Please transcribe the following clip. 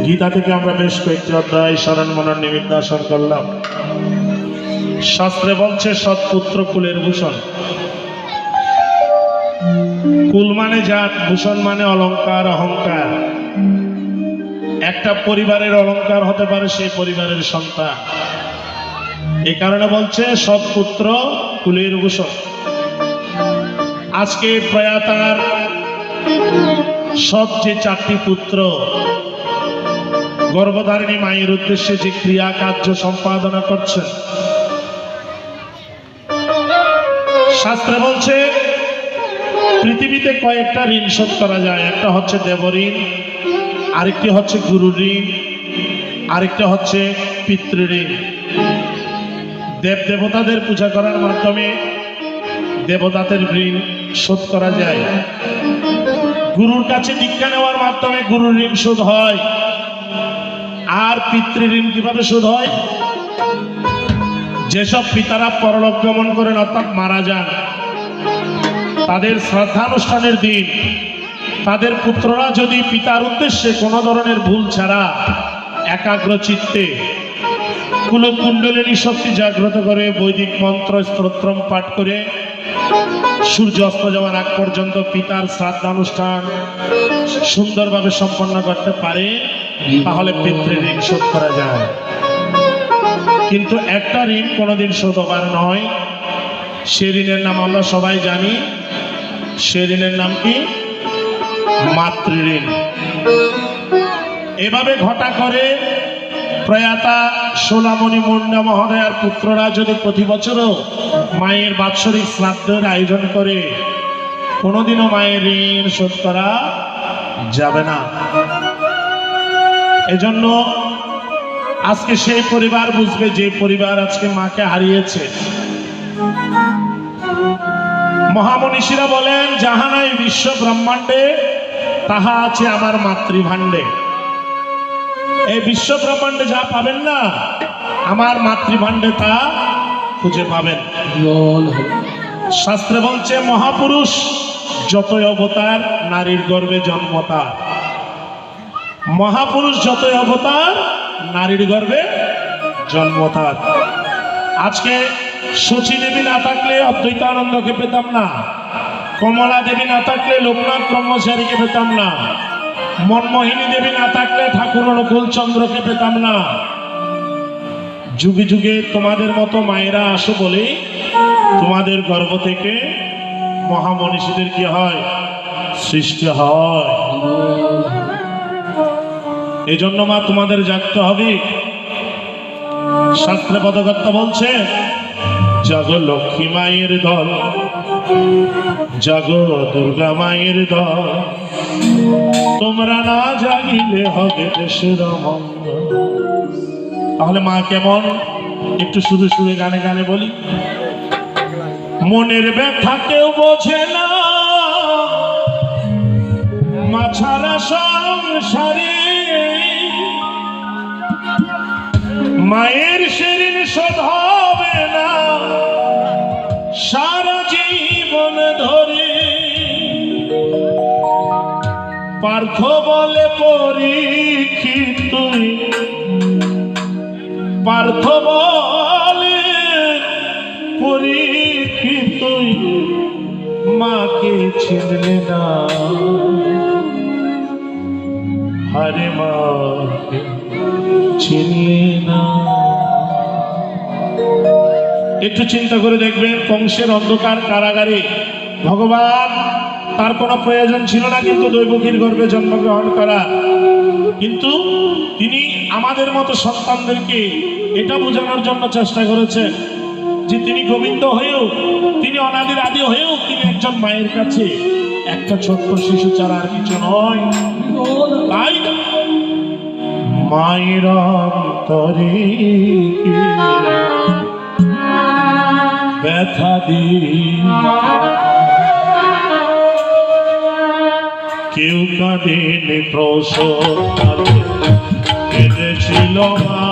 গীতা থেকে আমরা বেশ কয়েকটি অধ্যায় স্মরণ মনন নিবিন্দাসন করলাম। শাস্ত্রে বলছে সৎপুত্র কুলের ভূষণ। কুল মানে জাত, ভূষণ মানে অলংকার, অহংকার। একটা পরিবারের অলংকার হতে পারে সেই পরিবারের সন্তান। এই কারণে বলছে সৎপুত্র কুলের ভূষণ। আজকে প্রয়াতার সৎ যে 4টি পুত্র গর্ভধারিণী মায়ের উদ্দেশ্যে যে ক্রিয়া কার্য সম্পাদনা করছেন, শাস্ত্রে বলছে পৃথিবীতে কয়েকটা ঋণ শোধ করা যায়। একটা হচ্ছে দেবঋণ, আরেকটি হচ্ছে গুরু ঋণ, আরেকটা হচ্ছে পিতৃঋণ। দেব দেবতাদের পূজা করার মাধ্যমে দেবতাদের ঋণ শোধ করা যায়। গুরুর কাছে দীক্ষা নেওয়ার মাধ্যমে গুরুর ঋণ শোধ হয়। আর পিতৃঋণ কিভাবে শোধ হয়? যেসব পিতারা পরলোক গমন করেন অর্থাৎ মারা যান, তাদের শ্রদ্ধানুষ্ঠানের দিন তাদের পুত্ররা যদি পিতার উদ্দেশ্যে কোনো ধরনের ভুল ছাড়া একাগ্র চিত্তে কুলকুণ্ডলিনী শক্তি জাগ্রত করে বৈদিক মন্ত্র স্তোত্রম পাঠ করে সূর্য অস্ত যাওয়ার আগ পর্যন্ত পিতার শ্রাদ্ধানুষ্ঠান সুন্দরভাবে সম্পন্ন করতে পারে, তাহলে পিতৃঋণ শোধ করা যায়। কিন্তু একটা ঋণ কোনোদিন শোধ হবার নয়। সে ঋণের নাম আমরা সবাই জানি। সে ঋণের নাম কি? মাতৃঋণ। এভাবে ঘটা করে প্রয়াতা সোলামণি মুন্ডা মহোদয়ার পুত্ররা যদি প্রতি বছরও মায়ের বাৎসরিক শ্রাদ্ধের আয়োজন করে, কোনোদিনও মায়ের ঋণ শোধ করা যাবে না। এজন্য আজকে সেই পরিবার বুঝবে যে পরিবার আজকে মাকে হারিয়েছে। মহামনীষীরা বলেন, যাহা নাই বিশ্ব ব্রহ্মাণ্ডে তাহা আছে আমার মাতৃভাণ্ডে। এই বিশ্ব ব্রহ্মাণ্ডে যা পাবেন না, আমার মাতৃভাণ্ডে তা খুঁজে পাবেন। শাস্ত্রে বলছে মহাপুরুষ যতই অবতার নারীর গর্ভে জন্ম তার। মহাপুরুষ যতই অবতার নারীর গর্ভে জন্ম তার। আজকে শচী দেবী না থাকলে অদ্বৈতানন্দকে পেতাম না, কমলা দেবী না থাকলে লোকনাথ ব্রহ্মচারীকে পেতাম না, মনমোহিনী দেবী না থাকলে ঠাকুর অনুকূল চন্দ্রকে পেতাম না। যুগে যুগে তোমাদের মতো মায়েরা আসো বলে তোমাদের গর্ভ থেকে মহামনীষীদের কি হয়? সৃষ্টি হয়। এই জন্য মা তোমাদের জাগতে হবে। শাস্ত্রে পদকর্তা বলছে, জাগ লক্ষ্মী মায়ের দল, জাগ দুর্গা মায়ের দল, তোমরা না জাগিলে হবে দেশের মঙ্গল। তাহলে মা কেমন? একটু সুরে সুরে গানে গানে বলি। মনের ব্যথা কেউ বোঝে না, মা ছাড়া সংসারে, মায়ের শরীর শোধ হবে না সারা জীবন ধরে। পার্থ বলে পরীক্ষিত তুই, পার্থ বলে পরীক্ষিত তুই মাকে চিনলে না। আরে মাকে চিনলে না। একটু চিন্তা করে দেখবেন, কংসের অন্ধকার কারাগারে ভগবান তার কোনো প্রয়োজন ছিল না কিন্তু দৈবকীর গর্ভে জন্মগ্রহণ করা। কিন্তু তিনি আমাদের মতো সন্তানদেরকে এটা বোঝানোর জন্য চেষ্টা করেছেন যে তিনি গোবিন্দ হয়েও, তিনি অনাদির আদি হয়েও তিনি একজন মায়ের কাছে একটা ছোট্ট শিশু ছাড়া আর কিছু নয়। তাই মায়ের অন্তরে ব্যথা দিয়ে কেউ কাঁদেন প্রসব কেঁদেছিল মা।